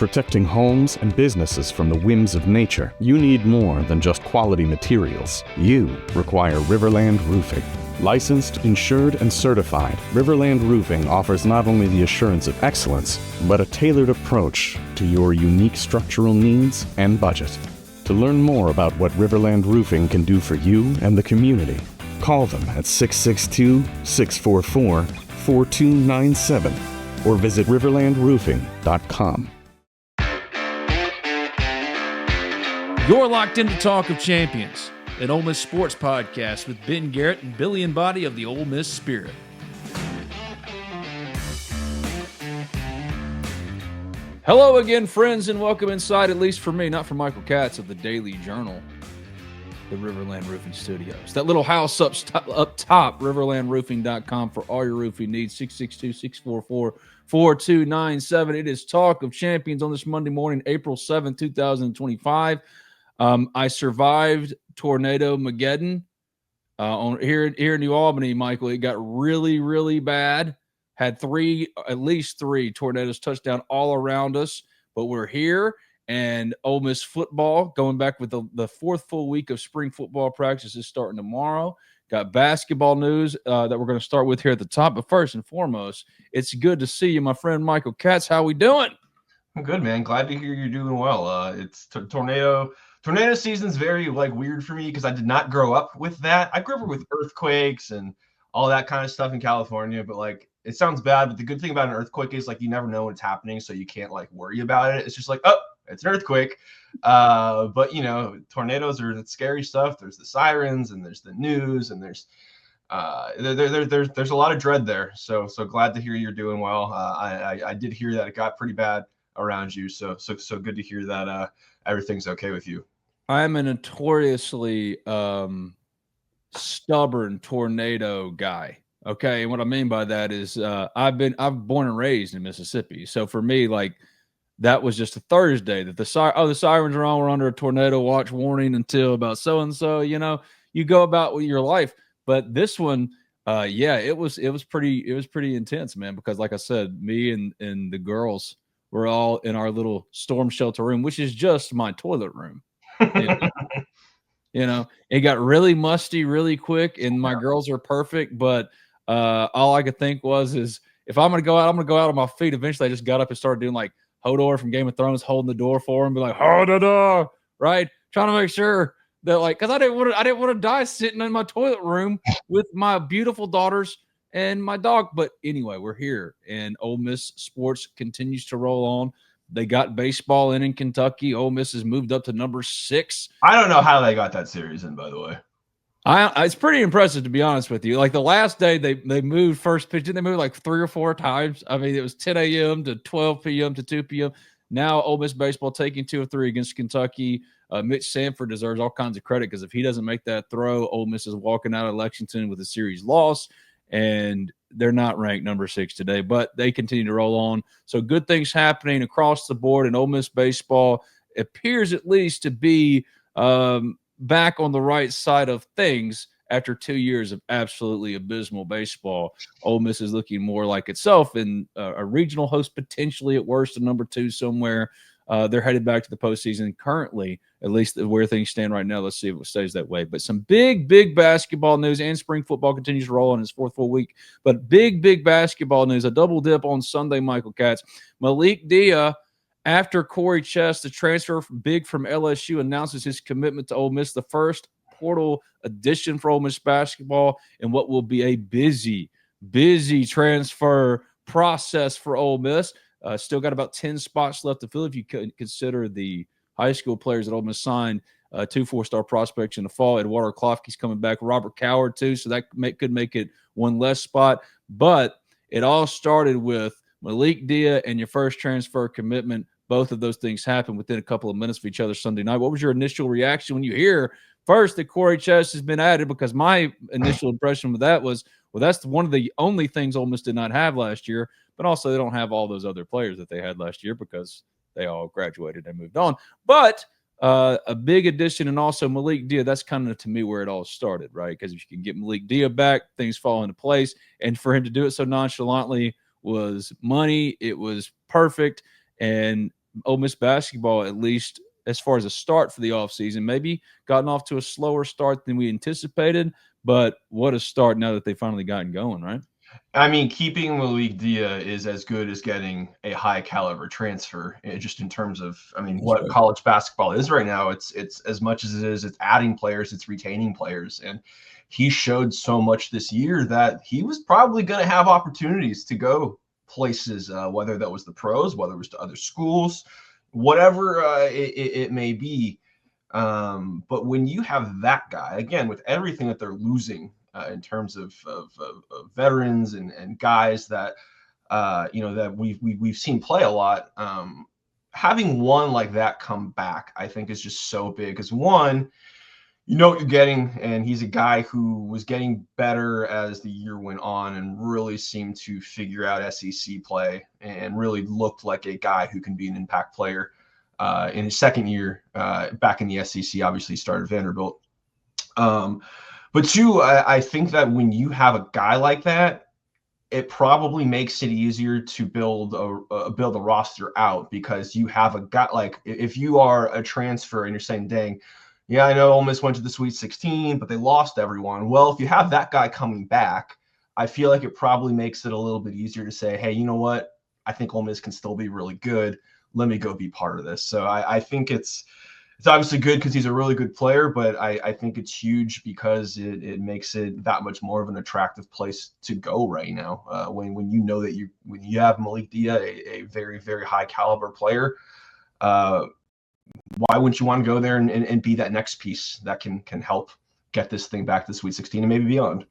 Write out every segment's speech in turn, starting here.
protecting homes and businesses from the whims of nature, you need more than just quality materials. You require RiverLand Roofing. Licensed, insured, and certified, RiverLand Roofing offers not only the assurance of excellence, but a tailored approach to your unique structural needs and budget. To learn more about what RiverLand Roofing can do for you and the community, call them at 662-644-4297 or visit riverlandroofing.com. You're locked into Talk of Champions, an Ole Miss sports podcast with Ben Garrett and Billy and Body of the Ole Miss Spirit. Hello again, friends, and welcome inside, at least for me, not for Michael Katz of the Daily Journal, the RiverLand Roofing Studios. That little house up top, riverlandroofing.com for all your roofing needs, 662-644-4297. It is Talk of Champions on this Monday morning, April 7th, 2025. I survived Tornado Mageddon here in New Albany, Michael. It got really, really bad. Had at least three tornadoes touch down all around us, but we're here. And Ole Miss football going back with the fourth full week of spring football practice is starting tomorrow. Got basketball news that we're going to start with here at the top. But first and foremost, it's good to see you, my friend Michael Katz. How we doing? I'm good, man. Glad to hear you're doing well. It's tornado season's very weird for me because I did not grow up with that. I grew up with earthquakes and all that kind of stuff in California, but it sounds bad. But the good thing about an earthquake is you never know when it's happening, so you can't worry about it. It's just oh, it's an earthquake. But tornadoes are the scary stuff. There's the sirens and there's the news and there's a lot of dread there. So glad to hear you're doing well. I did hear that it got pretty bad around you. So good to hear that everything's okay with you. I'm a notoriously stubborn tornado guy. Okay, and what I mean by that is I'm born and raised in Mississippi. So for me, that was just a Thursday that the sirens are on. We're under a tornado watch warning until about so and so. You go about with your life. But this one, it was pretty intense, man. Because like I said, me and the girls were all in our little storm shelter room, which is just my toilet room. It got really musty really quick, and my girls are perfect, but all I could think is if I'm gonna go out, I'm gonna go out on my feet. Eventually, I just got up and started doing Hodor from Game of Thrones, holding the door for him, be like, hold the door, right? Trying to make sure that because I didn't want to die sitting in my toilet room with my beautiful daughters and my dog. But anyway, we're here, and Ole Miss sports continues to roll on. They got baseball in Kentucky. Ole Miss has moved up to number 6. I don't know how they got that series in, by the way. It's pretty impressive, to be honest with you. The last day they moved first pitch, they moved 3 or 4 times. I mean, it was 10 a.m. to 12 p.m. to 2 p.m. Now Ole Miss baseball taking 2 of 3 against Kentucky. Mitch Sanford deserves all kinds of credit because if he doesn't make that throw, Ole Miss is walking out of Lexington with a series loss, and they're not ranked number 6 today, but they continue to roll on. So good things happening across the board, and Ole Miss baseball appears at least to be back on the right side of things after 2 years of absolutely abysmal baseball. Ole Miss is looking more like itself in a regional host, potentially at worst, a number 2 somewhere. They're headed back to the postseason currently, at least where things stand right now. Let's see if it stays that way. But some big basketball news, and spring football continues to roll on its 4th full week. But big basketball news, a double dip on Sunday, Michael Katz. Malik Dia, after Corey Chess, the transfer from LSU, announces his commitment to Ole Miss, the first portal addition for Ole Miss basketball, and what will be a busy transfer process for Ole Miss. Still got about 10 spots left to fill if you consider the high school players that Ole Miss signed, 2 4-star prospects in the fall. Eduardo Klofke's coming back. Robert Coward, too, so that could make it one less spot. But it all started with Malik Dia and your first transfer commitment. Both of those things happened within a couple of minutes of each other Sunday night. What was your initial reaction when you hear first that Corey Chess has been added? Because my initial impression with that was, well, that's one of the only things Ole Miss did not have last year. But also they don't have all those other players that they had last year because they all graduated and moved on. But a big addition, and also Malik Dia, that's kind of to me where it all started, right? Because if you can get Malik Dia back, things fall into place. And for him to do it so nonchalantly was money. It was perfect. And Ole Miss basketball, at least as far as a start for the offseason, maybe gotten off to a slower start than we anticipated, but what a start now that they finally gotten going, right? I mean, keeping Malik Dia is as good as getting a high caliber transfer, just in terms of, I mean, what college basketball is right now. It's as much as it's adding players, it's retaining players. And he showed so much this year that he was probably going to have opportunities to go places, whether that was the pros, whether it was to other schools, whatever it may be. But when you have that guy, again, with everything that they're losing in terms of veterans and guys that that we've seen play a lot, having one like that come back, I think, is just so big. Because one, you know what you're getting, and he's a guy who was getting better as the year went on and really seemed to figure out SEC play and really looked like a guy who can be an impact player. In his second year back in the SEC, obviously started Vanderbilt. But two, I think that when you have a guy like that, it probably makes it easier to build a roster out, because you have a guy like, if you are a transfer and you're saying, dang, yeah, I know Ole Miss went to the Sweet 16, but they lost everyone. Well, if you have that guy coming back, I feel like it probably makes it a little bit easier to say, hey, you know what? I think Ole Miss can still be really good. Let me go be part of this. So I think it's obviously good because he's a really good player, but I think it's huge because it makes it that much more of an attractive place to go right now. When you know that when you have Malik Dia, a very, very high caliber player, why wouldn't you want to go there and be that next piece that can help get this thing back to the Sweet 16 and maybe beyond?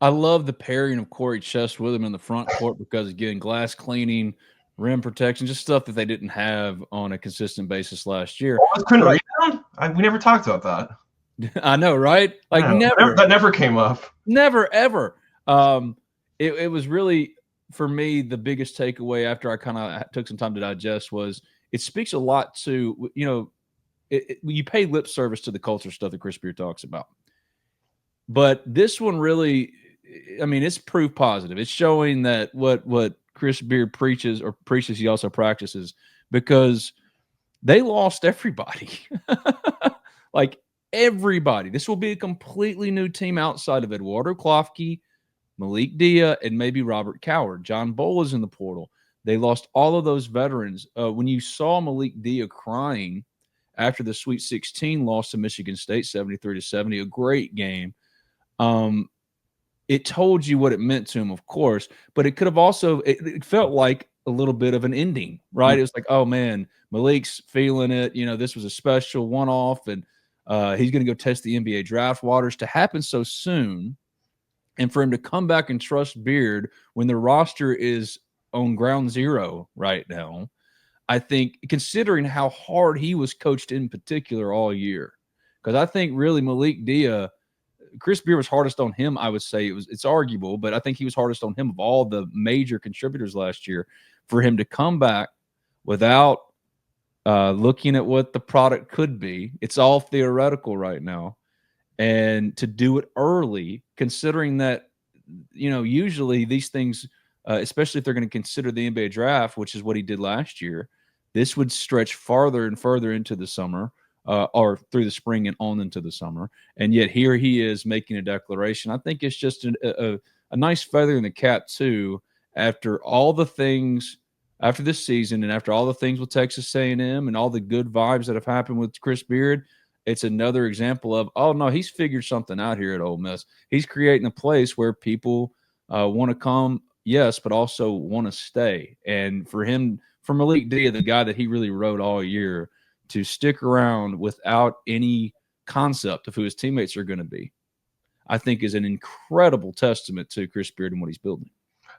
I love the pairing of Corey Chest with him in the front court because, again, glass cleaning, rim protection, just stuff that they didn't have on a consistent basis last year. Couldn't rebound? We never talked about that. I know, right? Like that never came up. Never, ever. It was really, for me, the biggest takeaway after I kind of took some time to digest was it speaks a lot to, you pay lip service to the culture stuff that Chris Beard talks about. But this one really, I mean, it's proof positive. It's showing that what Chris Beard preaches, he also practices, because they lost everybody. Like everybody. This will be a completely new team outside of Eduardo Klofke, Malik Dia, and maybe Robert Coward. John Bowl is in the portal. They lost all of those veterans. When you saw Malik Dia crying after the Sweet 16 loss to Michigan State, 73-70, a great game, it told you what it meant to him, of course, but it could have also, it felt like a little bit of an ending, right? It was like, oh man, Malik's feeling it. This was a special one-off, and he's going to go test the NBA draft waters. To happen so soon, and for him to come back and trust Beard when the roster is on ground zero right now, I think, considering how hard he was coached in particular all year, because I think really Malik Dia, Chris Beard was hardest on him. I would say it's arguable, but I think he was hardest on him of all the major contributors last year. For him to come back without looking at what the product could be, it's all theoretical right now, and to do it early, considering that usually these things, especially if they're going to consider the NBA draft, which is what he did last year, this would stretch farther and further into the summer. Or through the spring and on into the summer. And yet here he is making a declaration. I think it's just a nice feather in the cap, too, after all the things after this season and after all the things with Texas A&M and all the good vibes that have happened with Chris Beard. It's another example of, oh, no, he's figured something out here at Ole Miss. He's creating a place where people want to come, yes, but also want to stay. And for him, for Malik Dia, the guy that he really rode all year, to stick around without any concept of who his teammates are going to be, I think is an incredible testament to Chris Beard and what he's building.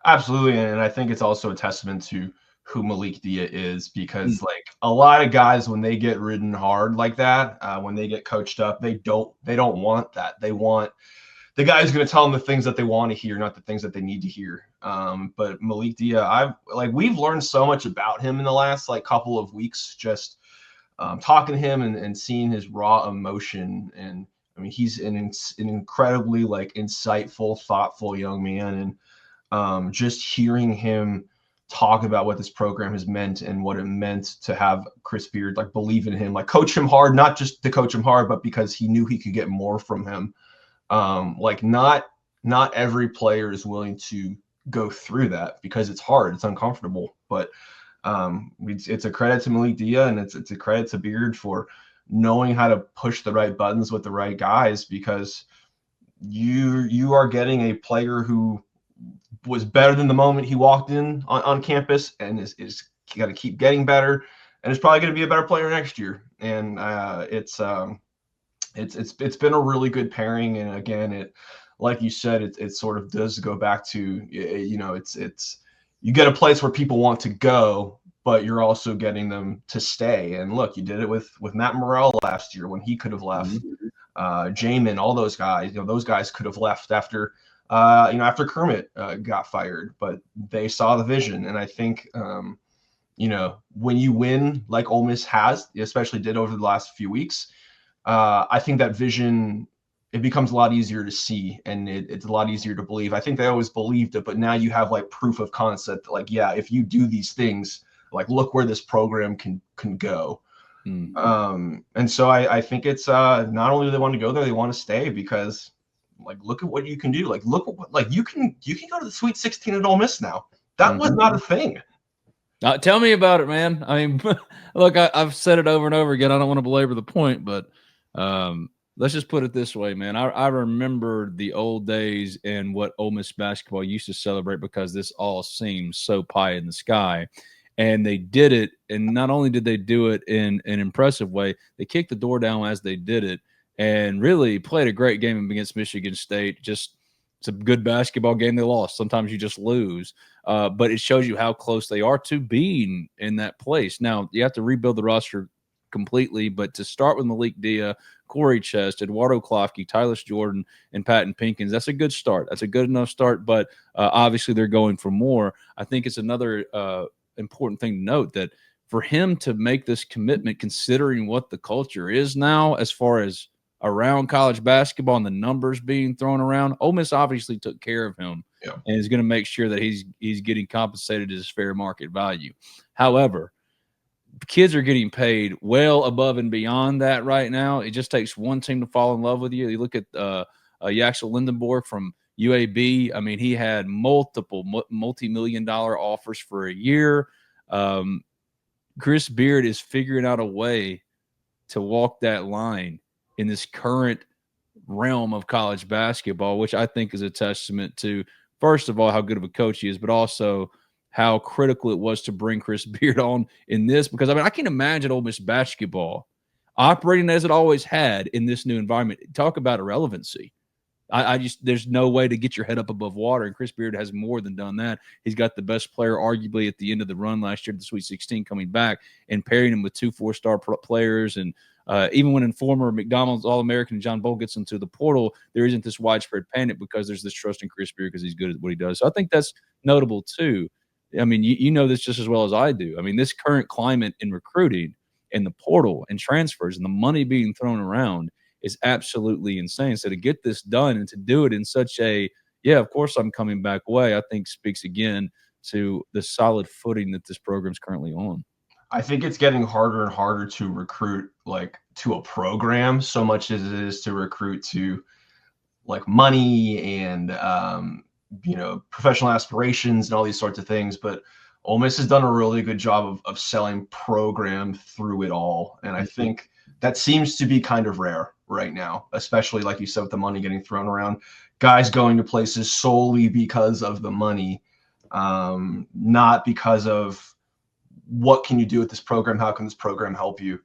Absolutely. And I think it's also a testament to who Malik Dia is, because like a lot of guys, when they get ridden hard like that, when they get coached up, they don't want that. They want the guy who's going to tell them the things that they want to hear, not the things that they need to hear. But Malik Dia, we've learned so much about him in the last couple of weeks, just talking to him and seeing his raw emotion. And I mean, he's an incredibly insightful, thoughtful young man. And just hearing him talk about what this program has meant and what it meant to have Chris Beard like believe in him, like coach him hard, not just to coach him hard, but because he knew he could get more from him. Like not every player is willing to go through that because it's hard, it's uncomfortable. But it's a credit to Malik Dia, and it's a credit to Beard for knowing how to push the right buttons with the right guys, because you are getting a player who was better than the moment he walked in on campus, and is got to keep getting better, and is probably going to be a better player next year. And it's been a really good pairing. And again, it, like you said, it sort of does go back to, you know, it's you get a place where people want to go, but you're also getting them to stay. And look, you did it with Matt Morrell last year when he could have left. Jamin, all those guys, you know, those guys could have left after after Kermit got fired, but they saw the vision. And I think, you know, when you win like Ole Miss has, especially did over the last few weeks, I think that vision, it becomes a lot easier to see, and it's a lot easier to believe. I think they always believed it, but now you have like proof of concept. Like, yeah, if you do these things, like look where this program can go. And so I think it's not only do they want to go there, they want to stay, because like look at what you can do. Like look at what, like you can go to the Sweet 16 at Ole Miss now. That was not a thing. Tell me about it, man. I mean, look, I've said it over and over again. I don't want to belabor the point, but let's just put it this way, man. I remember the old days and what Ole Miss basketball used to celebrate, because this all seems so pie in the sky. And they did it, and not only did they do it in an impressive way, they kicked the door down as they did it, and really played a great game against Michigan State. Just, it's a good basketball game. They lost. Sometimes you just lose, but it shows you how close they are to being in that place. Now, you have to rebuild the roster completely, but to start with Malik Dia, Corey Chest, Eduardo Klofke, Tyler Jordan, and Patton Pinkins, that's a good start. That's a good enough start, but obviously they're going for more. I think it's another important thing to note that for him to make this commitment, considering what the culture is now as far as around college basketball and the numbers being thrown around, Ole Miss obviously took care of him and is going to make sure that he's getting compensated at his fair market value. However, kids are getting paid well above and beyond that right now. It just takes one team to fall in love with you. You look at Yaxel Lindenborg from UAB. I mean, he had multiple multi-million-dollar offers for a year. Chris Beard is figuring out a way to walk that line in this current realm of college basketball, which I think is a testament to, first of all, how good of a coach he is, but also how critical it was to bring Chris Beard on in this. Because, I mean, I can imagine Ole Miss basketball operating as it always had in this new environment. Talk about irrelevancy. I just, there's no way to get your head up above water, and Chris Beard has more than done that. He's got the best player, arguably, at the end of the run last year, the Sweet 16, coming back and pairing him with 2 4-star players. And even when former McDonald's All-American John Bowl gets into the portal, there isn't this widespread panic because there's this trust in Chris Beard because he's good at what he does. So I think that's notable too. I mean, you know this just as well as I do. I mean, this current climate in recruiting and the portal and transfers and the money being thrown around is absolutely insane. So to get this done and to do it in such a, yeah, of course I'm coming back way, I think speaks again to the solid footing that this program's currently on. I think it's getting harder and harder to recruit like to a program so much as it is to recruit to like money and professional aspirations and all these sorts of things. But Ole Miss has done a really good job of selling program through it all. And I think that seems to be kind of rare right now, especially like you said, with the money getting thrown around, guys going to places solely because of the money, not because of what can you do with this program? How can this program help you?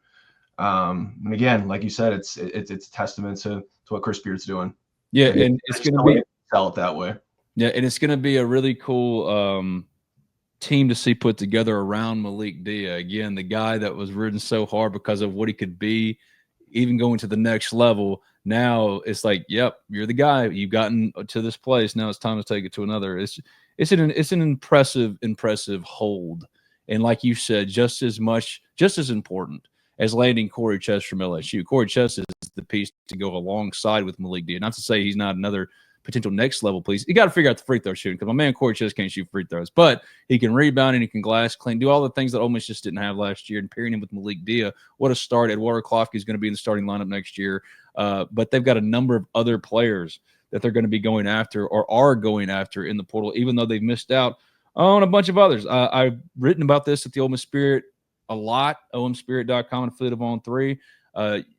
And again, like you said, it's a testament to what Chris Beard's doing. Yeah, and it's going to be sell it that way. Yeah, and it's going to be a really cool team to see put together around Malik Dia. Again, the guy that was ridden so hard because of what he could be, even going to the next level. Now it's like, yep, you're the guy. You've gotten to this place. Now it's time to take it to another. It's an impressive hold. And like you said, just as important as landing Corey Chest from LSU. Corey Chest is the piece to go alongside with Malik Dia. Not to say he's not another potential next level piece. You got to figure out the free throw shooting because my man Corey just can't shoot free throws, but he can rebound and he can glass clean, do all the things that Ole Miss just didn't have last year. And pairing him with Malik Dia, what a start. Eduardo Klofke is going to be in the starting lineup next year, but they've got a number of other players that they're going to be going after or are going after in the portal, even though they've missed out on a bunch of others. I've written about this at the Ole Miss Spirit a lot, omspirit.com and affiliate of On 3.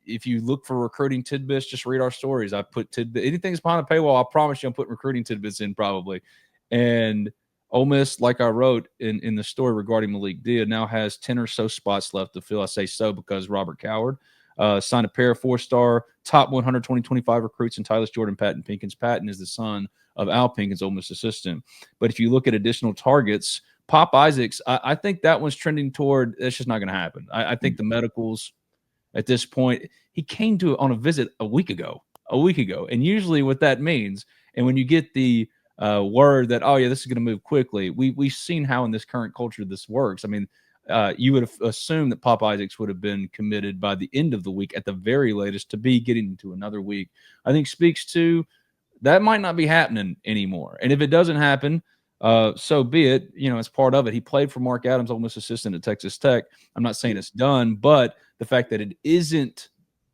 If you look for recruiting tidbits, just read our stories. I put tidbits. Anything that's behind the paywall, I promise you I'm putting recruiting tidbits in probably. And Ole Miss, like I wrote in the story regarding Malik Dia, now has 10 or so spots left to fill. I say so because Robert Coward signed a pair of 4-star top 100 2025 recruits in Tyler Jordan, Patton Pinkins. Patton is the son of Al Pinkins, Ole Miss assistant. But if you look at additional targets, Pop Isaacs, I think that one's trending toward it's just not going to happen. I think the medicals at this point, he came to on a visit a week ago. And usually what that means, and when you get the word that, oh, yeah, this is going to move quickly, we've seen how in this current culture this works. I mean, you would have assumed that Pop Isaacs would have been committed by the end of the week at the very latest to be getting into another week. I think speaks to that might not be happening anymore. And if it doesn't happen, so be it. You know, it's part of it. He played for Mark Adams, Ole Miss assistant at Texas Tech. I'm not saying it's done, but the fact that it isn't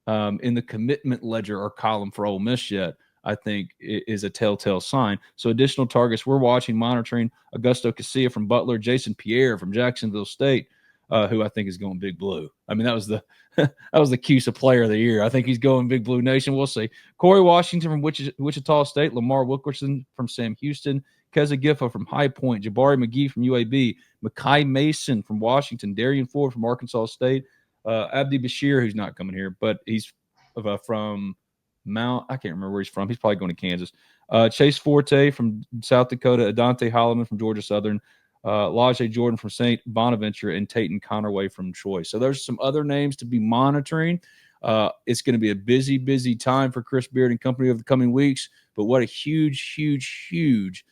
in the commitment ledger or column for Ole Miss yet, I think is a telltale sign. So additional targets we're watching, monitoring: Augusto Casilla from Butler, Jason Pierre from Jacksonville State, who I think is going Big Blue. I mean, that was the CUSA Player of the Year. I think he's going Big Blue Nation. We'll see. Corey Washington from Wichita State, Lamar Wilkerson from Sam Houston, Keza Giffa from High Point, Jabari McGee from UAB, Makai Mason from Washington, Darian Ford from Arkansas State, Abdi Bashir, who's not coming here, but he's from Mount. I can't remember where he's from. He's probably going to Kansas. Chase Forte from South Dakota, Adante Holloman from Georgia Southern, Lajay Jordan from St. Bonaventure, and Tayton Connerway from Troy. So there's some other names to be monitoring. It's going to be a busy, busy time for Chris Beard and company over the coming weeks. But what a huge, huge, huge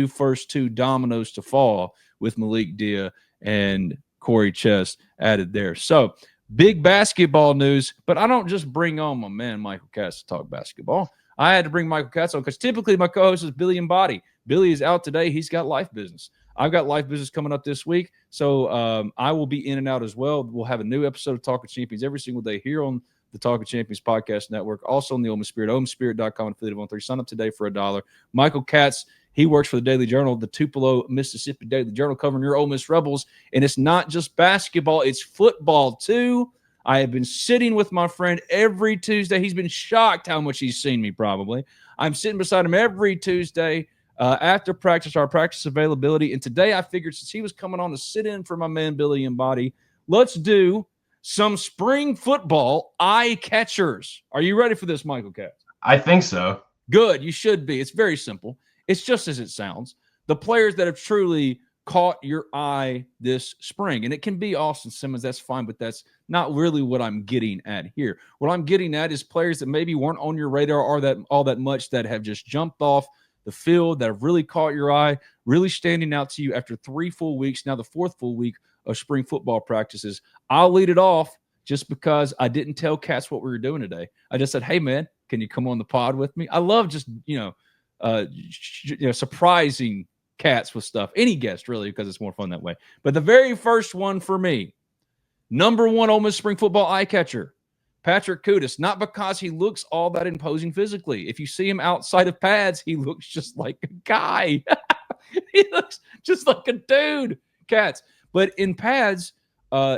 first two dominoes to fall with Malik Dia and Corey Chess added there. So big basketball news, but I don't just bring on my man Michael Katz to talk basketball. I had to bring Michael Katz on because typically my co-host is Billy and Body. Billy is out today. He's got life business. I've got life business coming up this week, so I will be in and out as well. We'll have a new episode of Talk of Champions every single day here on the Talk of Champions podcast network, also on the Ole Miss Spirit, omspirit.com, and affiliate of On 3. Sign up today for $1. Michael Katz, he works for the Daily Journal, the Tupelo, Mississippi Daily Journal, covering your Ole Miss Rebels. And it's not just basketball, it's football too. I have been sitting with my friend every Tuesday. He's been shocked how much he's seen me probably. I'm sitting beside him every Tuesday after practice, our practice availability. And today I figured since he was coming on to sit in for my man Billy and Body, let's do some spring football eye catchers. Are you ready for this, Michael Katz? I think so. Good. You should be. It's very simple. It's just as it sounds. The players that have truly caught your eye this spring. And it can be Austin Simmons. That's fine, but that's not really what I'm getting at here. What I'm getting at is players that maybe weren't on your radar or that all that much, that have just jumped off the field, that have really caught your eye, really standing out to you after 3 full weeks, now the 4th full week of spring football practices. I'll lead it off just because I didn't tell Katz what we were doing today. I just said, hey, man, can you come on the pod with me? I love just, surprising Katz with stuff. Any guest, really, because it's more fun that way. But the very first one for me, number 1 Ole Miss spring football eye catcher, Patrick Kudus. Not because he looks all that imposing physically. If you see him outside of pads, he looks just like a guy. He looks just like a dude, Katz. But in pads,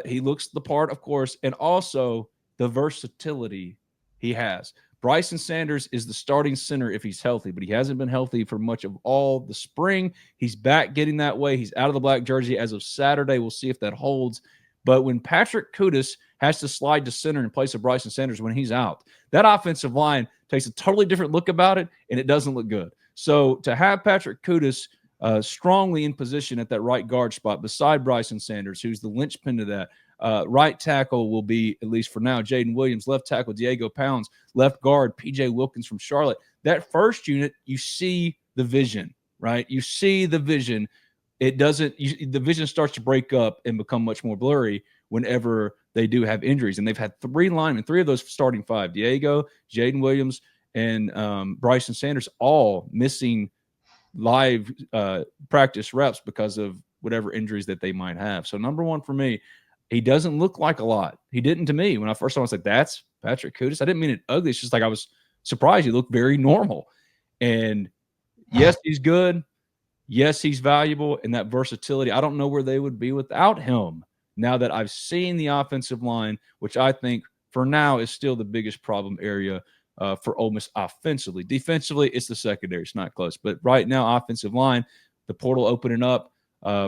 he looks the part, of course, and also the versatility he has. Bryson Sanders is the starting center if he's healthy, but he hasn't been healthy for much of all the spring. He's back getting that way. He's out of the black jersey as of Saturday. We'll see if that holds. But when Patrick Kudus has to slide to center in place of Bryson Sanders when he's out, that offensive line takes a totally different look about it, and it doesn't look good. So to have Patrick Kudus strongly in position at that right guard spot beside Bryson Sanders, who's the linchpin to that, right tackle will be, at least for now, Jaden Williams. Left tackle, Diego Pounds. Left guard, P.J. Wilkins from Charlotte. That first unit, you see the vision, right? You see the vision. It doesn't – the vision starts to break up and become much more blurry whenever they do have injuries. And they've had 3 linemen, 3 of those starting 5, Diego, Jaden Williams, and Bryson Sanders all missing live practice reps because of whatever injuries that they might have. So number one for me, he doesn't look like a lot. He didn't to me. When I first saw him, I was like, that's Patrick Kudus. I didn't mean it ugly. It's just like I was surprised. He looked very normal. And yes, he's good. Yes, he's valuable. And that versatility, I don't know where they would be without him. Now that I've seen the offensive line, which I think for now is still the biggest problem area for Ole Miss offensively. Defensively, it's the secondary. It's not close. But right now, offensive line, the portal opening up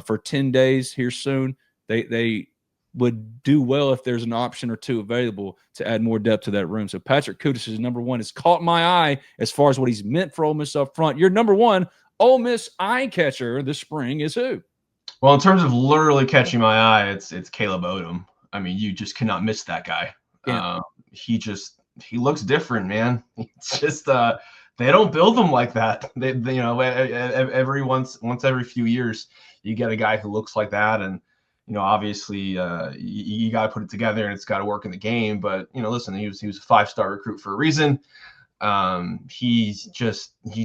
for 10 days here soon. They would do well if there's an option or two available to add more depth to that room. So Patrick Kudus is number one. It's caught my eye as far as what he's meant for Ole Miss up front. Your number one Ole Miss eye catcher this spring is who? Well, in terms of literally catching my eye, it's Caleb Odom. I mean, you just cannot miss that guy. Yeah. He looks different, man. It's just they don't build them like that. They you know, every once every few years you get a guy who looks like that, and you know, obviously you got to put it together and it's got to work in the game. But you know, listen, he was a 5-star recruit for a reason. He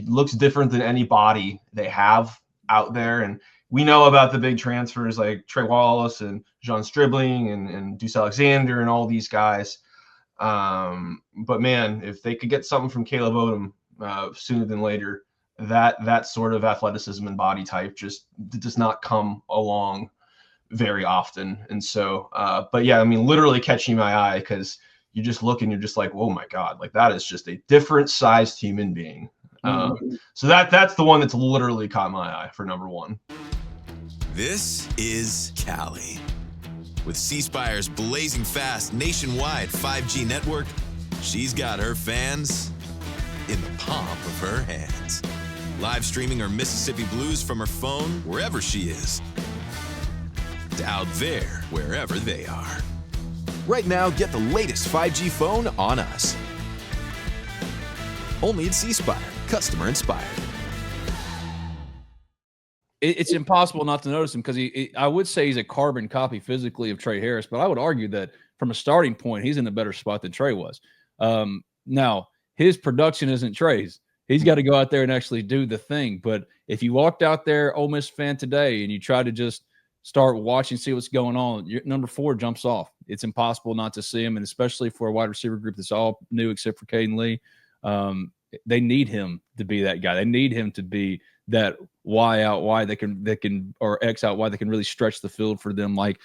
looks different than any body they have out there, and we know about the big transfers like Trey Wallace and John Stribling and Deuce Alexander and all these guys. But man, if they could get something from Caleb Odom sooner than later, that sort of athleticism and body type just does not come along very often. And so, but yeah, I mean, literally catching my eye because you just look and you're just like, oh my God, like that is just a different sized human being. So that's the one that's literally caught my eye for number one. This is Cali. With C-Spire's blazing fast nationwide 5G network, she's got her fans in the palm of her hands. Live streaming her Mississippi Blues from her phone wherever she is. To out there wherever they are. Right now, get the latest 5G phone on us. Only at C-Spire, customer inspired. It's impossible not to notice him because I would say he's a carbon copy physically of Trey Harris, but I would argue that from a starting point, he's in a better spot than Trey was. Now, his production isn't Trey's. He's got to go out there and actually do the thing. But if you walked out there, Ole Miss fan today, and you try to just start watching, see what's going on, your number 4 jumps off. It's impossible not to see him, and especially for a wide receiver group that's all new except for Caden Lee. They need him to be that guy. They need him to be that Y out wide they can or X out wide they can really stretch the field for them like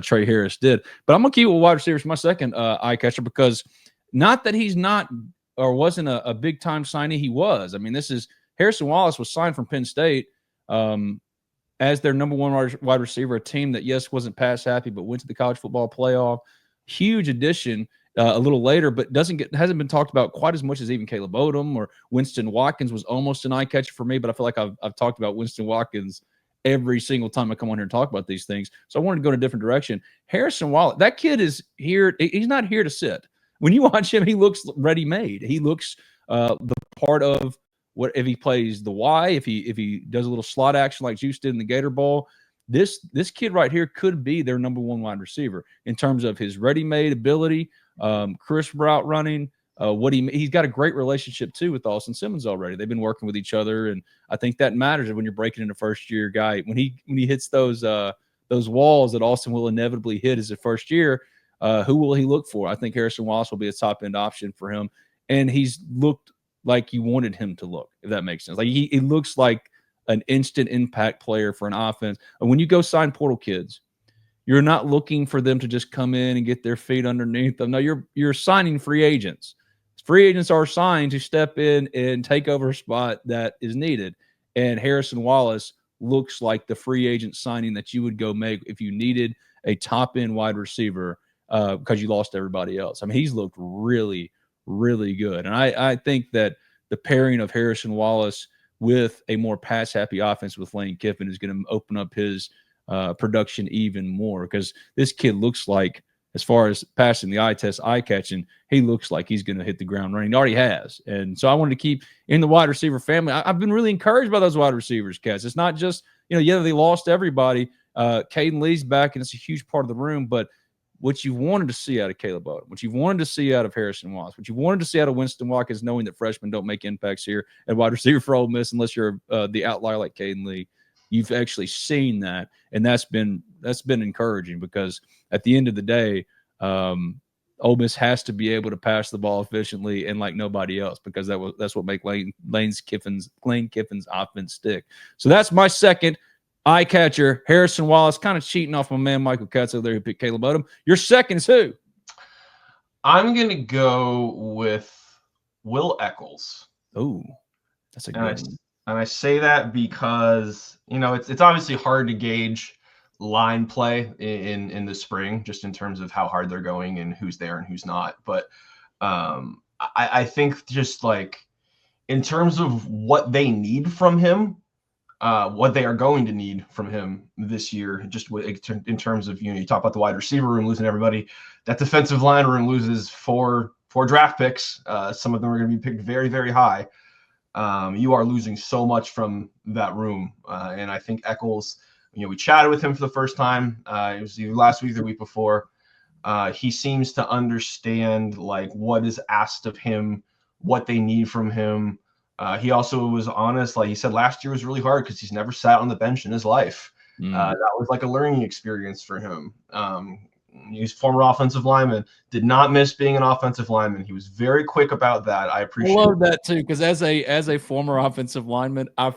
Trey Harris did. But I'm gonna keep with wide receivers for my second eye catcher because not that he's not or wasn't a big time signing, he was. I mean, this is Harrison Wallace was signed from Penn State as their number one wide receiver, a team that yes wasn't pass happy but went to the college football playoff. Huge addition. A little later, but hasn't been talked about quite as much as even Caleb Odom or Winston Watkins was almost an eye catcher for me. But I feel like I've talked about Winston Watkins every single time I come on here and talk about these things. So I wanted to go in a different direction. Harrison Wallace, that kid is here. He's not here to sit. When you watch him, he looks ready-made. He looks the part of what if he plays the Y, if he does a little slot action like Juice did in the Gator Bowl. This kid right here could be their number one wide receiver in terms of his ready-made ability. Crisp route running, he's got a great relationship too with Austin Simmons already. They've been working with each other, and I think that matters when you're breaking into first year guy. When he hits those walls that Austin will inevitably hit as a first year, who will he look for? I think Harrison Wallace will be a top end option for him, and he's looked like you wanted him to look, if that makes sense. Like he looks like an instant impact player for an offense. And when you go sign portal kids, you're not looking for them to just come in and get their feet underneath them. No, you're signing free agents. Free agents are signed to step in and take over a spot that is needed. And Harrison Wallace looks like the free agent signing that you would go make if you needed a top-end wide receiver because you lost everybody else. I mean, he's looked really, really good. And I think that the pairing of Harrison Wallace with a more pass-happy offense with Lane Kiffin is going to open up his production even more because this kid looks like, as far as passing the eye test, eye catching, he looks like he's going to hit the ground running. He already has. And so I wanted to keep in the wide receiver family. I've been really encouraged by those wide receivers, Katz. It's not just, they lost everybody. Caden Lee's back, and it's a huge part of the room, but what you wanted to see out of Caleb Odom, what you wanted to see out of Harrison Wallace, what you wanted to see out of Winston Watkins, knowing that freshmen don't make impacts here at wide receiver for Ole Miss unless you're the outlier like Caden Lee. You've actually seen that, and that's been encouraging because at the end of the day, Ole Miss has to be able to pass the ball efficiently and like nobody else because that's what makes Lane Kiffin's offense stick. So that's my second eye catcher, Harrison Wallace, kind of cheating off my man Michael Katz over there who picked Caleb Odom. Your second is who? I'm gonna go with Will Eccles. Oh, that's a good one. And I say that because it's obviously hard to gauge line play in the spring, just in terms of how hard they're going and who's there and who's not. But I think just like in terms of what they need from him. What they are going to need from him this year, just in terms of, you talk about the wide receiver room losing everybody, that defensive line room loses four draft picks. Some of them are going to be picked very, very high. You are losing so much from that room. And I think Eccles, we chatted with him for the first time. It was either last week or the week before. He seems to understand like what is asked of him, what they need from him. He also was honest. Like he said, last year was really hard because he's never sat on the bench in his life. That was like a learning experience for him. He's former offensive lineman, did not miss being an offensive lineman. He was very quick about that. I appreciate love that too, because as a former offensive lineman, I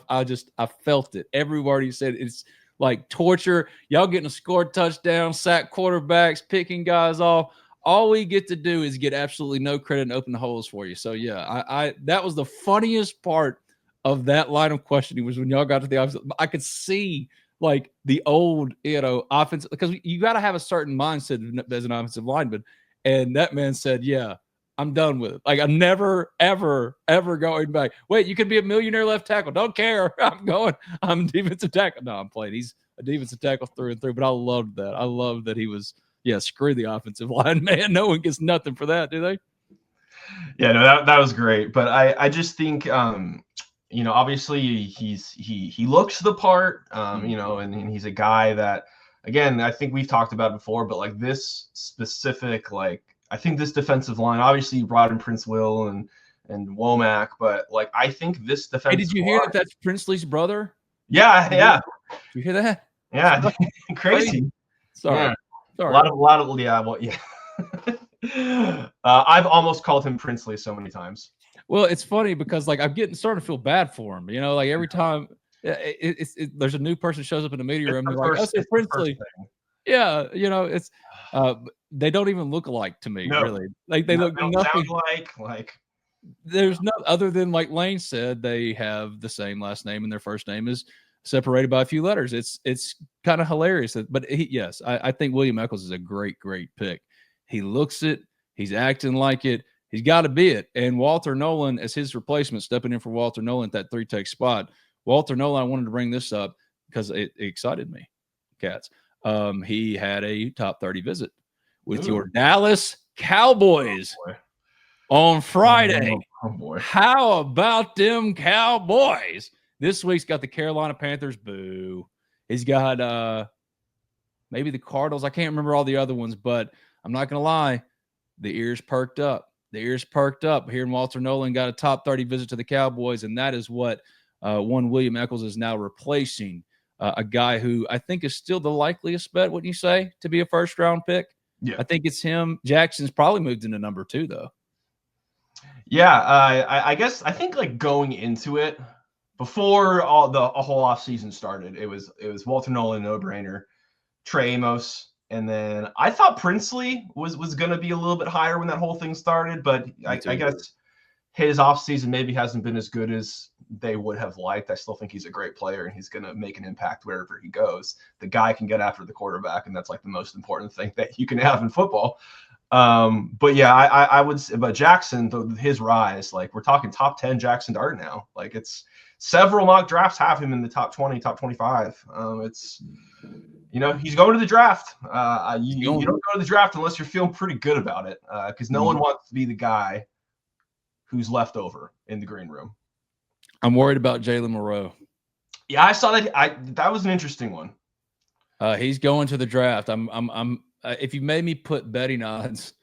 felt it. Every word he said, it's like torture. Y'all getting a scored touchdown, sack quarterbacks, picking guys off. All we get to do is get absolutely no credit and open the holes for you. So yeah, I that was the funniest part of that line of questioning was when y'all got to the offense. I could see like the old, offense, because you got to have a certain mindset as an offensive lineman. And that man said, "Yeah, I'm done with it. Like I'm never, ever, ever going back. Wait, you could be a millionaire left tackle. Don't care. I'm defensive tackle. No, I'm playing. He's a defensive tackle through and through. But I loved that. I loved that he was." Yeah, screw the offensive line, man. No one gets nothing for that, do they? Yeah, no, that was great. But I just think, obviously he looks the part, and he's a guy that, again, I think we've talked about it before, but like this specific, like I think this defensive line, obviously you brought in Prince Will and Womack, but like I think this defensive. Hey, did you hear that that's Princely's brother? Yeah. Did you hear that? Yeah, crazy. Sorry. Yeah. Sorry. A lot of yeah. Well, yeah. I've almost called him Princely so many times. Well, it's funny because like I'm starting to feel bad for him. Like every time there's a new person shows up in the media room, they're like, "Oh, it's Princely." Yeah, it's they don't even look alike to me, really. Like they look nothing like. There's no other than like Lane said, they have the same last name and their first name is separated by a few letters. It's kind of hilarious. But yes, I think William Eccles is a great pick. He looks it. He's acting like it. He's got to be it. And Walter Nolan as his replacement, stepping in for Walter Nolan at that 3-tech spot. Walter Nolan, I wanted to bring this up because it excited me, Katz. He had a top 30 visit with your Dallas Cowboys on Friday. Oh boy. How about them Cowboys? This week's got the Carolina Panthers. Boo. He's got maybe the Cardinals. I can't remember all the other ones, but I'm not going to lie. The ears perked up. Hearing Walter Nolan got a top 30 visit to the Cowboys, and that is what one William Eccles is now replacing. A guy who I think is still the likeliest bet, wouldn't you say, to be a first-round pick? Yeah. I think it's him. Jackson's probably moved into number 2, though. Yeah, I guess I think like going into it, before a whole offseason started, it was Walter Nolan, no-brainer, Trey Amos, and then I thought Princely was going to be a little bit higher when that whole thing started, but I guess his offseason maybe hasn't been as good as they would have liked. I still think he's a great player, and he's going to make an impact wherever he goes. The guy can get after the quarterback, and that's like the most important thing that you can have in football. But yeah, I would say, but Jackson, his rise, like we're talking top 10 Jackson Dart now. Like it's several mock drafts have him in the top 20, top 25. It's, he's going to the draft. You don't go to the draft unless you're feeling pretty good about it. Cause no one wants to be the guy who's left over in the green room. I'm worried about Jalen Moreau. Yeah. I saw that. That was an interesting one. He's going to the draft. I'm if you made me put betting odds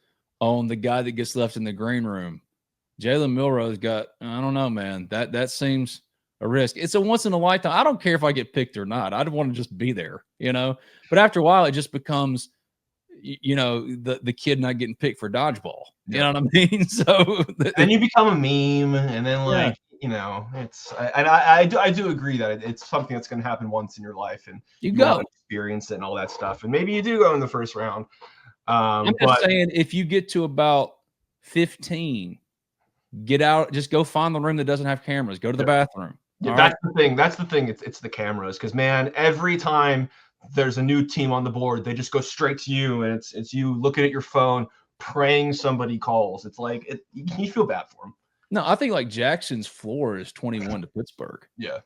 on the guy that gets left in the green room, Jalen Milroe's got, I don't know, man. That seems a risk. It's a once in a lifetime. I don't care if I get picked or not. I'd want to just be there, But after a while, it just becomes, the kid not getting picked for dodgeball. You know what I mean? So and you become a meme, and then it's I do agree that it's something that's going to happen once in your life, and you go experience it and all that stuff, and maybe you do go in the first round. I'm just saying, if you get to about 15, get out, just go find the room that doesn't have cameras. Go to the bathroom. Yeah, that's the thing. That's the thing. It's the cameras, because man, every time there's a new team on the board, they just go straight to you, and it's you looking at your phone, praying somebody calls. It's like you feel bad for them. No, I think like Jackson's floor is 21 to Pittsburgh. Yeah,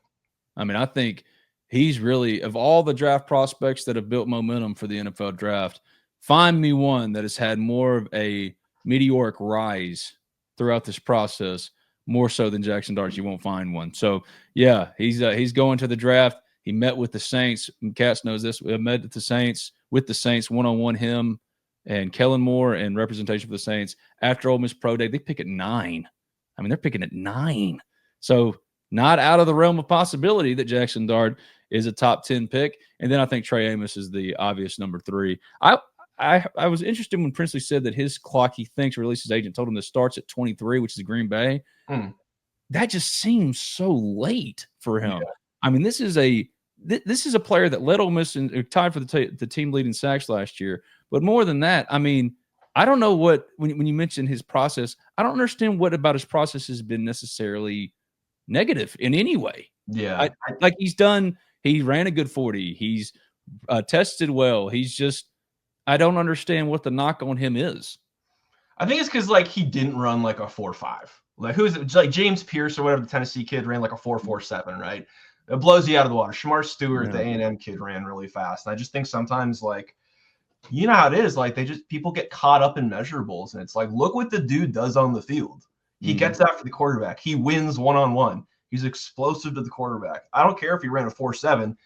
I mean, I think he's really, of all the draft prospects that have built momentum for the NFL draft, find me one that has had more of a meteoric rise throughout this process, more so than Jackson Dart. You won't find one. So yeah, he's going to the draft. He met with the Saints. Katz knows this. We met with the Saints one-on-one, him and Kellen Moore, and representation for the Saints. After Ole Miss Pro Day, they pick at 9. I mean, they're picking at 9. So not out of the realm of possibility that Jackson Dart is a top 10 pick. And then I think Trey Amos is the obvious number 3. I was interested when Princely said that his clock, he thinks, release his agent told him this starts at 23, which is Green Bay. That just seems so late for him. Yeah. I mean, this is a player that led Ole Miss and tied for the team lead in sacks last year. But more than that, I mean, I don't know what, when you mentioned his process, I don't understand what about his process has been necessarily negative in any way. Yeah. He ran a good 40. He's tested well. I don't understand what the knock on him is. I think it's because he didn't run like a 4.5. Like who's it? Like James Pierce or whatever, the Tennessee kid ran like a 4.47, right? It blows you out of the water. Shamar Stewart, the A&M kid, ran really fast. And I just think sometimes you know how it is. People get caught up in measurables, and it's like, look what the dude does on the field. He gets after the quarterback. He wins one-on-one. He's explosive to the quarterback. I don't care if he ran a 4.7.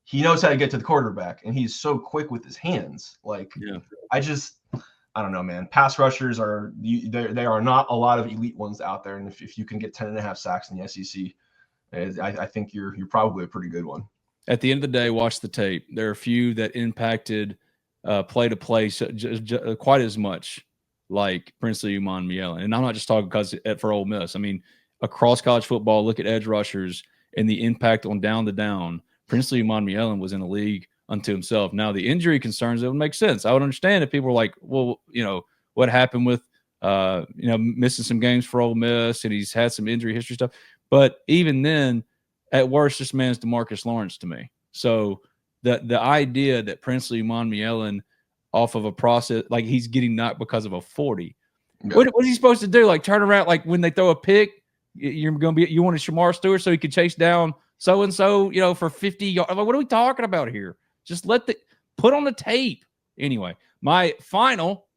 He knows how to get to the quarterback, and he's so quick with his hands. I don't know, man. Pass rushers they are not a lot of elite ones out there, and if you can get 10.5 sacks in the SEC, I think you're probably a pretty good one. At the end of the day, watch the tape. There are a few that impacted play to play quite as much, like Princely Umanmielen. And I'm not just talking because for Ole Miss. I mean, across college football, look at edge rushers and the impact on down to down. Princely Umanmielen was in a league unto himself. Now, the injury concerns, it would make sense. I would understand if people were like, well, what happened with, missing some games for Ole Miss, and he's had some injury history stuff. But even then, at worst, this man's DeMarcus Lawrence to me. So the idea that Princely Umanmielen off of a process, like he's getting knocked because of a 40. Yeah. What is he supposed to do? Like turn around, like when they throw a pick, you wanted Shamar Stewart so he could chase down so-and-so, for 50 yards. Like, what are we talking about here? Just put on the tape. Anyway, my final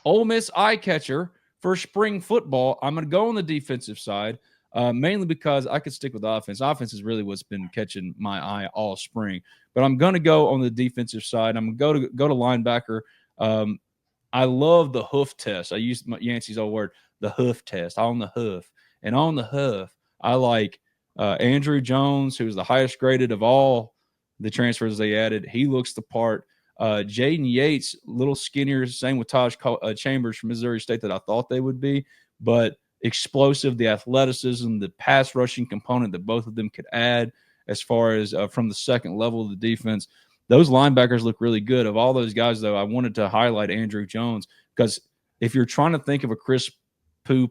Ole Miss eye catcher for spring football, I'm going to go on the defensive side, mainly because I could stick with offense. Offense is really what's been catching my eye all spring. But I'm going to go on the defensive side. I'm going to go to linebacker. I love the hoof test. I used Yancey's old word, the hoof test, on the hoof. And on the hoof, I like Andrew Jones, who's the highest graded of all the transfers they added. He looks the part. Jaden Yates, a little skinnier, same with Taj Chambers from Missouri State that I thought they would be, but explosive, the athleticism, the pass rushing component that both of them could add as far as from the second level of the defense. Those linebackers look really good. Of all those guys, though, I wanted to highlight Andrew Jones because if you're trying to think of a Chris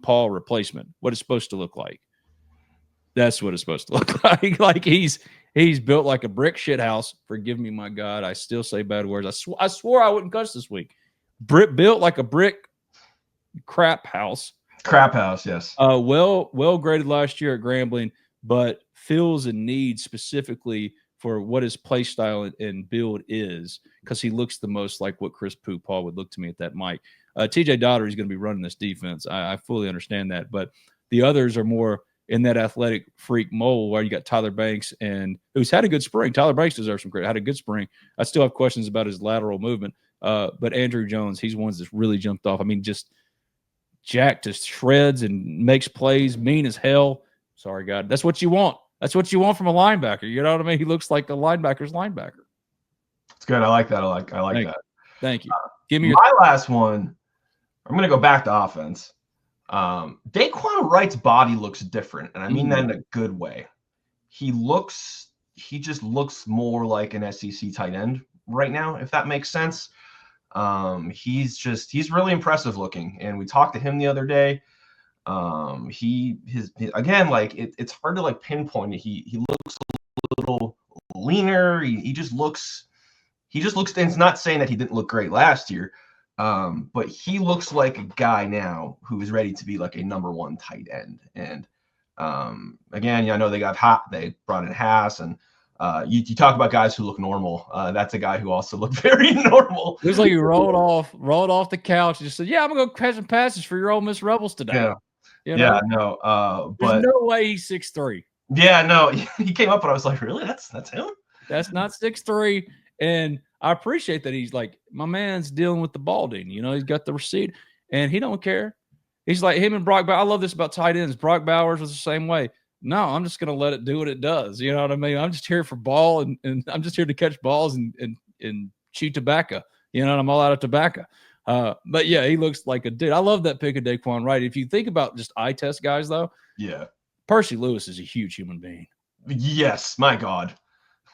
Paul replacement, what it's supposed to look like, that's what it's supposed to look like. Like he's built like a brick shit house. Forgive me, my God. I still say bad words. I swore I wouldn't cuss this week. Built like a brick crap house. Crap house, yes. Well graded last year at Grambling, but feels a need specifically for what his play style and build is, because he looks the most like what Chris Paul would look to me at that mic. TJ Daugherty is going to be running this defense. I fully understand that, but the others are more in that athletic freak mold where you got Tyler Banks, and who's had a good spring. Tyler Banks deserves some credit. Had a good spring. I still have questions about his lateral movement. But Andrew Jones, he's one that's really jumped off. I mean, just jacked to shreds and makes plays, mean as hell. Sorry, God. That's what you want. That's what you want from a linebacker. You know what I mean? He looks like a linebacker's linebacker. It's good. I like that. I like that. Thank you. Give me my last one. I'm going to go back to offense. Daquan Wright's body looks different, and I mean that in a good way. He just looks more like an SEC tight end right now, if that makes sense. He's really impressive looking, and we talked to him the other day. Again, like it's hard to like pinpoint it. He looks a little leaner. He just looks. And it's not saying that he didn't look great last year, but he looks like a guy now who is ready to be like a number one tight end. And again, I know they brought in Haas, and you talk about guys who look normal. That's a guy who also looked very normal. It was like he rolled off the couch and just said, "Yeah, I'm gonna go catch some passes for your Ole Miss Rebels today." Yeah. You know? Yeah, no. There's But no way he's 6'3". yeah, no, he came up and I was like, really? That's him? That's not 6'3". And I appreciate that he's like, my man's dealing with the balding. You know, he's got the receipt and he don't care. He's like him and Brock Bowers. I love this about tight ends. Brock Bowers was the same way. No, I'm just going to let it do what it does. You know what I mean? I'm just here for ball and I'm just here to catch balls and chew tobacco. You know, and I'm all out of tobacco. But yeah, he looks like a dude. I love that pick of Daquan Wright. If you think about just eye test guys, though, yeah, Percy Lewis is a huge human being. Yes, my God.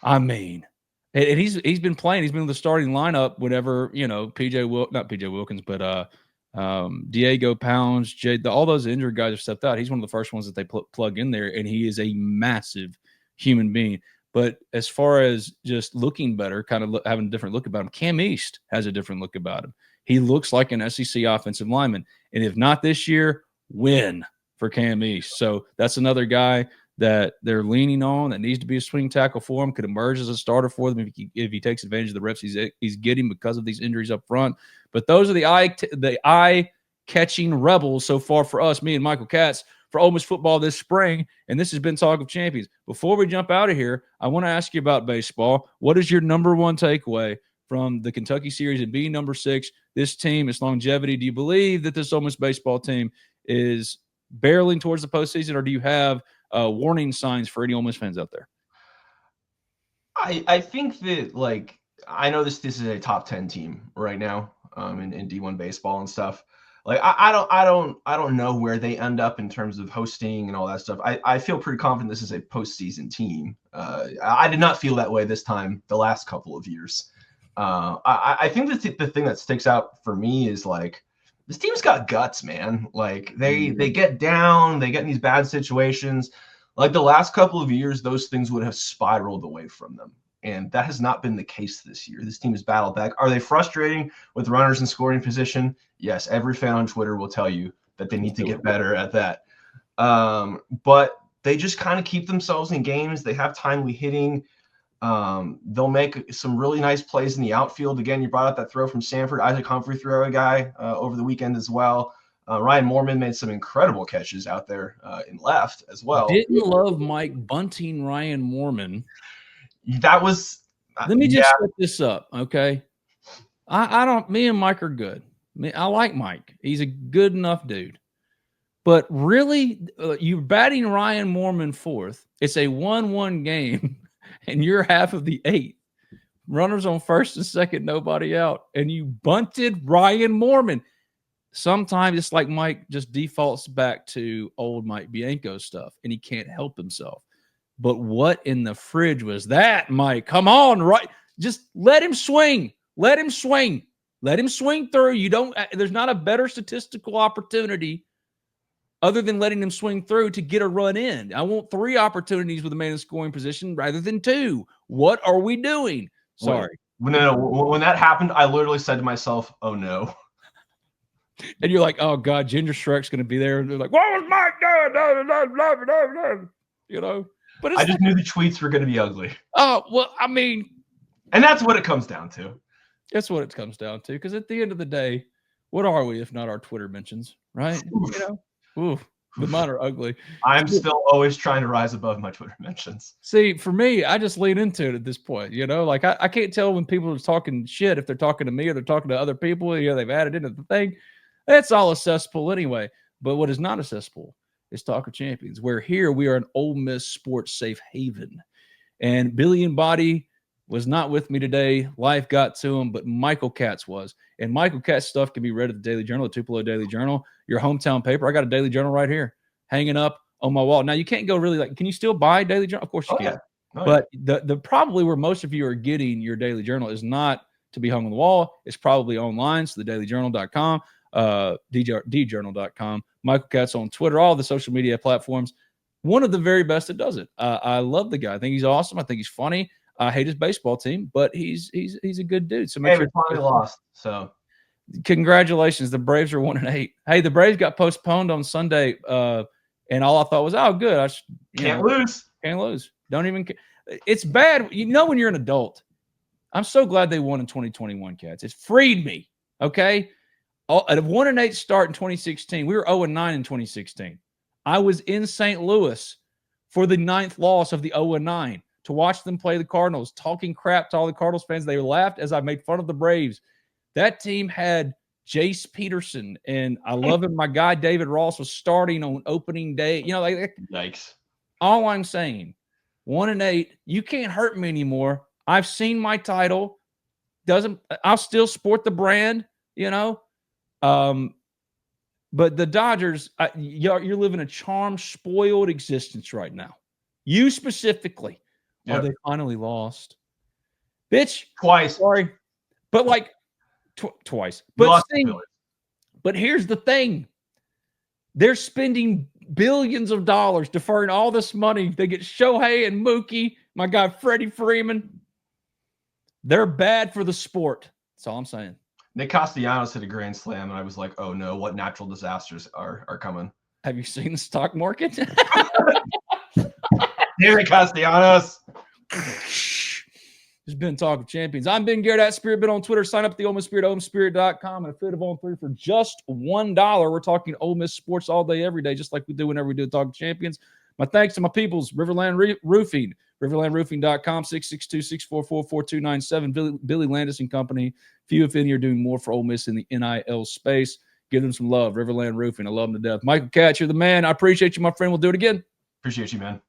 I mean, and he's been playing. He's been in the starting lineup whenever, you know, not PJ Wilkins, but Diego Pounds, all those injured guys have stepped out. He's one of the first ones that they plug in there, and he is a massive human being. But as far as just looking better, kind of having a different look about him, Cam East has a different look about him. He looks like an SEC offensive lineman. And if not this year, when for Cam East? So that's another guy that they're leaning on that needs to be a swing tackle for him, could emerge as a starter for them if he takes advantage of the reps he's getting because of these injuries up front. But those are the eye-catching rebels so far for us, me and Michael Katz, for Ole Miss football this spring. And this has been Talk of Champions. Before we jump out of here, I want to ask you about baseball. What is your number one takeaway from the Kentucky series and being number 6, this team, its longevity? Do you believe that this Ole Miss baseball team is barreling towards the postseason, or do you have warning signs for any Ole Miss fans out there? I think that, like, I know this is a top 10 team right now in D1 baseball and stuff. Like, I don't know where they end up in terms of hosting and all that stuff. I feel pretty confident this is a postseason team. I did not feel that way this time the last couple of years. I think the thing that sticks out for me is, like, this team's got guts, man. Like, they get down, they get in these bad situations. Like, the last couple of years, those things would have spiraled away from them. And that has not been the case this year. This team has battled back. Are they frustrating with runners in scoring position? Yes, every fan on Twitter will tell you that they need to get better at that. But they just kind of keep themselves in games. They have timely hitting. They'll make some really nice plays in the outfield. Again, you brought up that throw from Sanford. Isaac Humphrey threw a guy over the weekend as well. Ryan Moorman made some incredible catches out there in left as well. Didn't love Mike bunting Ryan Moorman. That was let me just set this up, okay? Me and Mike are good. I like Mike. He's a good enough dude. But really, you're batting Ryan Moorman 4th. It's a 1-1 game, and you're half of the 8th. Runners on first and second, nobody out. And you bunted Ryan Moorman. Sometimes it's like Mike just defaults back to old Mike Bianco stuff, and he can't help himself. But what in the fridge was that, Mike? Come on, right? Just let him swing. Let him swing. Let him swing through. There's not a better statistical opportunity other than letting him swing through to get a run in. I want 3 opportunities with a man in scoring position rather than 2. What are we doing? Sorry. No. When that happened, I literally said to myself, oh, no. And you're like, oh, God, Ginger Shrek's going to be there. And they're like, what was Mike doing? You know? But I just knew the tweets were going to be ugly. Oh, well, I mean. And that's what it comes down to. That's what it comes down to. Because at the end of the day, what are we if not our Twitter mentions, right? Oof. You know? Oof. But mine are ugly. I'm still always trying to rise above my Twitter mentions. See, for me, I just lean into it at this point. Like I can't tell when people are talking shit if they're talking to me or they're talking to other people. They've added into the thing. That's all a cesspool anyway. But what is not a cesspool is Talk of Champions, where here we are an Ole Miss sports safe haven. And Billy and Body was not with me today. Life got to him, but Michael Katz was. And Michael Katz stuff can be read at the Daily Journal, the Tupelo Daily Journal, your hometown paper. I got a Daily Journal right here hanging up on my wall. Now, you can't go really can you still buy Daily Journal? Of course you can. Yeah. But the probably where most of you are getting your Daily Journal is not to be hung on the wall. It's probably online. So thedailyjournal.com, djournal.com, Michael Katz on Twitter, all the social media platforms. One of the very best that does it. I love the guy. I think he's awesome. I think he's funny. I hate his baseball team, but he's a good dude. So make sure we finally lost. So congratulations. The Braves are 1-8. Hey, the Braves got postponed on Sunday. And all I thought was, oh, good. I can't lose. Can't lose. Don't even. It's bad. When you're an adult. I'm so glad they won in 2021, Cats. It freed me. Okay. At a 1-8 start in 2016, we were 0-9 in 2016. I was in St. Louis for the 9th loss of the 0-9 to watch them play the Cardinals, talking crap to all the Cardinals fans. They laughed as I made fun of the Braves. That team had Jace Peterson, and I love him. My guy David Ross was starting on opening day. Yikes. All I'm saying, 1-8, you can't hurt me anymore. I've seen my title. I'll still sport the brand, But the Dodgers, you're living a charmed, spoiled existence right now. You specifically. Yep. Oh, they finally lost. Bitch. Twice. Sorry. But twice. But here's the thing. They're spending billions of dollars deferring all this money. They get Shohei and Mookie, my guy Freddie Freeman. They're bad for the sport. That's all I'm saying. Nick Castellanos hit a grand slam, and I was like, oh, no, what natural disasters are coming? Have you seen the stock market? Damn it, Castellanos. There's been Talk of Champions. I'm Ben Garrett at Spirit. Been on Twitter. Sign up at the Ole Miss Spirit, OleMissSpirit.com, and affiliate of On 3 for just $1. We're talking Ole Miss sports all day, every day, just like we do whenever we do Talk of Champions. My thanks to my peoples, RiverLand Roofing, RiverLandRoofing.com, 662-644-4297. Billy Landis and Company. Few, if any, are doing more for Ole Miss in the NIL space. Give them some love. RiverLand Roofing. I love them to death. Michael Katz, you're the man. I appreciate you, my friend. We'll do it again. Appreciate you, man.